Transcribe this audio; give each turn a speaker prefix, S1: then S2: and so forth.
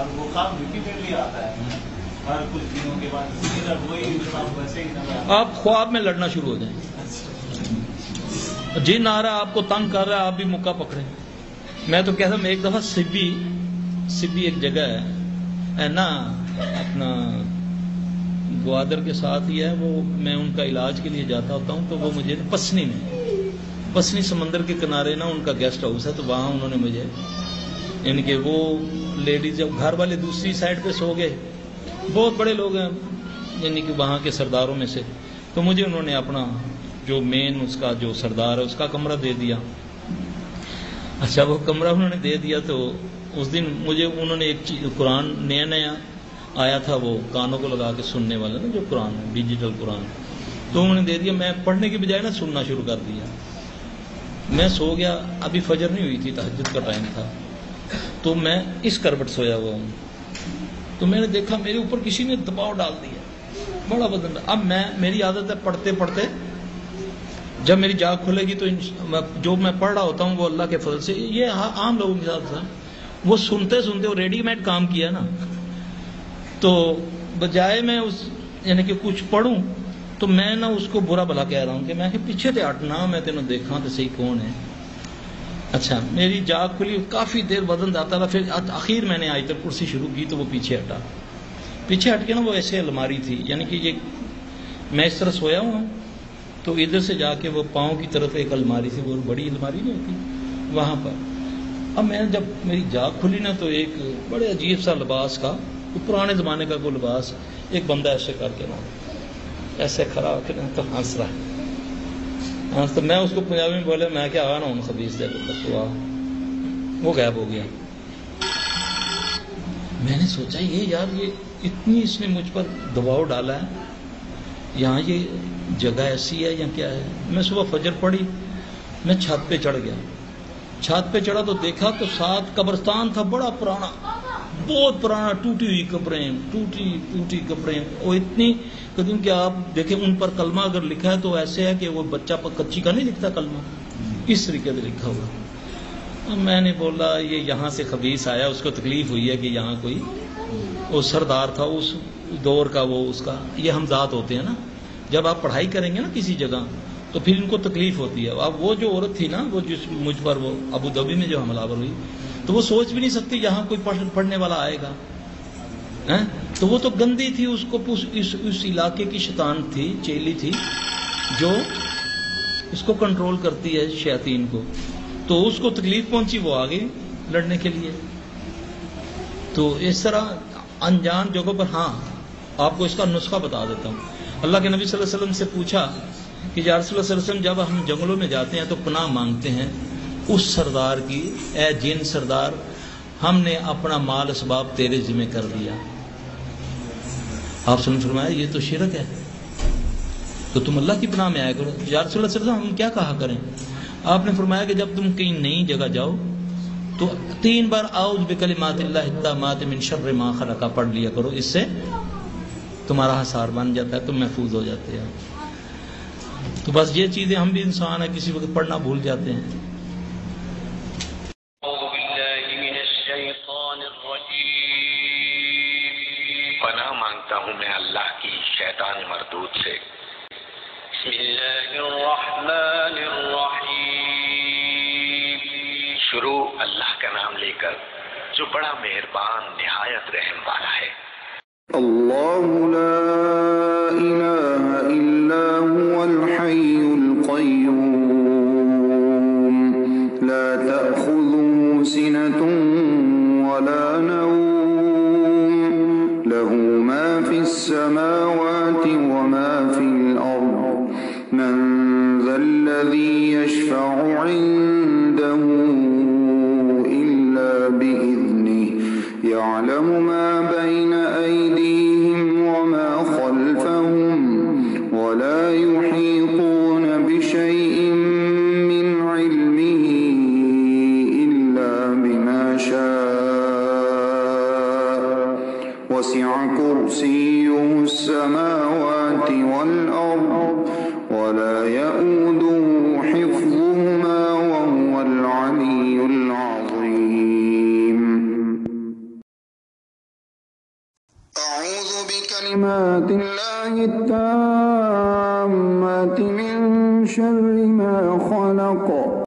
S1: اور وہ خواب ریپیٹڈلی آتا ہے ہر کچھ دنوں کے بعد وہی ویسے ہی
S2: آپ خواب میں لڑنا شروع ہو جائیں. جن آ رہا ہے آپ کو تنگ کر رہا ہے آپ بھی مکہ پکڑیں. میں تو کہتا ہوں ایک دفعہ سبی ایک جگہ ہے نا اپنا گوادر کے ساتھ ہی ہے وہ. میں ان کا علاج کے لیے جاتا ہوتا ہوں تو وہ مجھے پسنی سمندر کے کنارے نا ان کا گیسٹ ہاؤس ہے. تو وہاں انہوں نے مجھے یعنی کہ وہ لیڈیز جب گھر والے دوسری سائڈ پہ سو گئے بہت بڑے لوگ ہیں یعنی کہ وہاں کے سرداروں میں سے. تو مجھے انہوں نے اپنا جو مین اس کا جو سردار ہے اس کا کمرہ دے دیا. اچھا وہ کمرہ انہوں نے دے دیا تو اس دن مجھے انہوں نے ایک چیز قرآن نیا آیا تھا وہ کانوں کو لگا کے سننے والا نا جو قرآن ہے ڈیجیٹل قرآن تو انہوں نے دے دیا. میں پڑھنے کے بجائے نا سننا شروع کر دیا. میں سو گیا. ابھی فجر نہیں ہوئی تھی تہجد کا ٹائم تھا تو میں اس کروٹ سویا ہوا ہوں. تو میں نے دیکھا میرے اوپر کسی نے دباؤ ڈال دیا بڑا بدن. اب میری عادت ہے پڑھتے پڑھتے جب میری جاگ کھلے گی تو جو میں پڑھ رہا ہوتا ہوں وہ اللہ کے فضل سے یہ عام لوگوں کے ساتھ تھا. وہ سنتے سنتے وہ ریڈی میڈ کام کیا نا تو بجائے میں اس یعنی کہ کچھ پڑھوں تو میں نہ اس کو برا بھلا کہہ رہا ہوں کہ میں کہ پیچھے تے ہٹنا میں تینوں دیکھا تو صحیح کون ہے. اچھا میری جاگ کھلی کافی دیر بدن جاتا رہا. پھر آخر میں نے آیت الکرسی شروع کی تو وہ پیچھے ہٹ کے نا وہ ایسے الماری تھی یعنی کہ یہ میں اس طرح سویا ہوں تو ادھر سے جا کے وہ پاؤں کی طرف ایک الماری تھی وہ بڑی الماری نہیں ہوتی وہاں پر. اب میں جب میری جاگ کھلی نا تو ایک بڑے عجیب سا لباس کا پرانے زمانے کا کوئی لباس ایک بندہ ایسے کر کے نا ایسے کھڑا ہو کے نا تو ہنس رہا ہے. تو میں اس کو پنجابی میں بولے میں کیا آ نا ہوں خبیث دے تو وہ غائب ہو گیا. میں نے سوچا یہ اتنی اس نے مجھ پر دباؤ ڈالا ہے یہاں یہ جگہ ایسی ہے یا کیا ہے. میں صبح فجر پڑھی میں چھت پہ چڑھ گیا. چھت پہ چڑھا تو دیکھا تو ساتھ قبرستان تھا بڑا پرانا بہت پرانا ٹوٹی ہوئی قبریں وہ اتنی قدیم کہ آپ دیکھیں ان پر کلمہ اگر لکھا ہے تو ایسے ہے کہ وہ بچہ کچی کا نہیں لکھتا کلمہ اس طریقے سے لکھا ہوا. میں نے بولا یہ یہاں سے خبیث آیا اس کو تکلیف ہوئی ہے کہ یہاں کوئی وہ سردار تھا اس دور کا وہ اس کا یہ ہمزاد ہوتے ہیں نا جب آپ پڑھائی کریں گے نا کسی جگہ تو پھر ان کو تکلیف ہوتی ہے. اب وہ جو عورت تھی نا وہ جس مجھ پر وہ ابو دھابی میں جو حملہ آور ہوئی تو وہ سوچ بھی نہیں سکتی یہاں کوئی پڑھنے والا آئے گا تو وہ تو گندی تھی. اس کو اس علاقے کی شیطان تھی چیلی تھی جو اس کو کنٹرول کرتی ہے شیاطین کو. تو اس کو تکلیف پہنچی وہ آگے لڑنے کے لیے. تو اس طرح انجان جگہوں پر ہاں آپ کو اس کا نسخہ بتا دیتا ہوں. اللہ کے نبی صلی اللہ علیہ وسلم سے پوچھا کہ یا رسول اللہ صلی اللہ علیہ وسلم جب ہم جنگلوں میں جاتے ہیں تو پناہ مانگتے ہیں اس سردار کی اے جن سردار ہم نے اپنا مال اسباب تیرے ذمہ کر دیا. آپ نے فرمایا یہ تو شرک ہے تو تم اللہ کی پناہ میں آیا کرو. یا رسول اللہ صلی اللہ علیہ وسلم ہم کیا کہا کریں. آپ نے فرمایا کہ جب تم کہیں نئی جگہ جاؤ تو 3 بار اعوذ بکلمات اللہ التامات من شر ما خلق پڑھ لیا کرو. اس سے تمہارا حصار بن جاتا ہے تم محفوظ ہو جاتے ہیں. تو بس یہ چیزیں ہم بھی انسان ہیں کسی وقت پڑھنا بھول جاتے ہیں.
S3: پناہ مانگتا ہوں میں اللہ کی شیطان مردود سے. بسم اللہ الرحمن الرحیم. شروع اللہ کا نام لے کر جو بڑا مہربان نہایت رحم والا ہے.
S4: اللہ لا الہ الا هو الحی القیوم لا تأخذه سنة ولا نوم له ما في السماوات وما في الأرض من ذا الذي يشفع عنده إلا بإذنه يعلم ما بين أيديهم وما خلفهم ولا يحيطون بشيء من علمه إلا بما شاء وسع كرسيه السماوات والأرض ولا يؤوده حفظهما وهو العلي العظيم. أعوذ بكلمات الله التامات من شر ما خلق.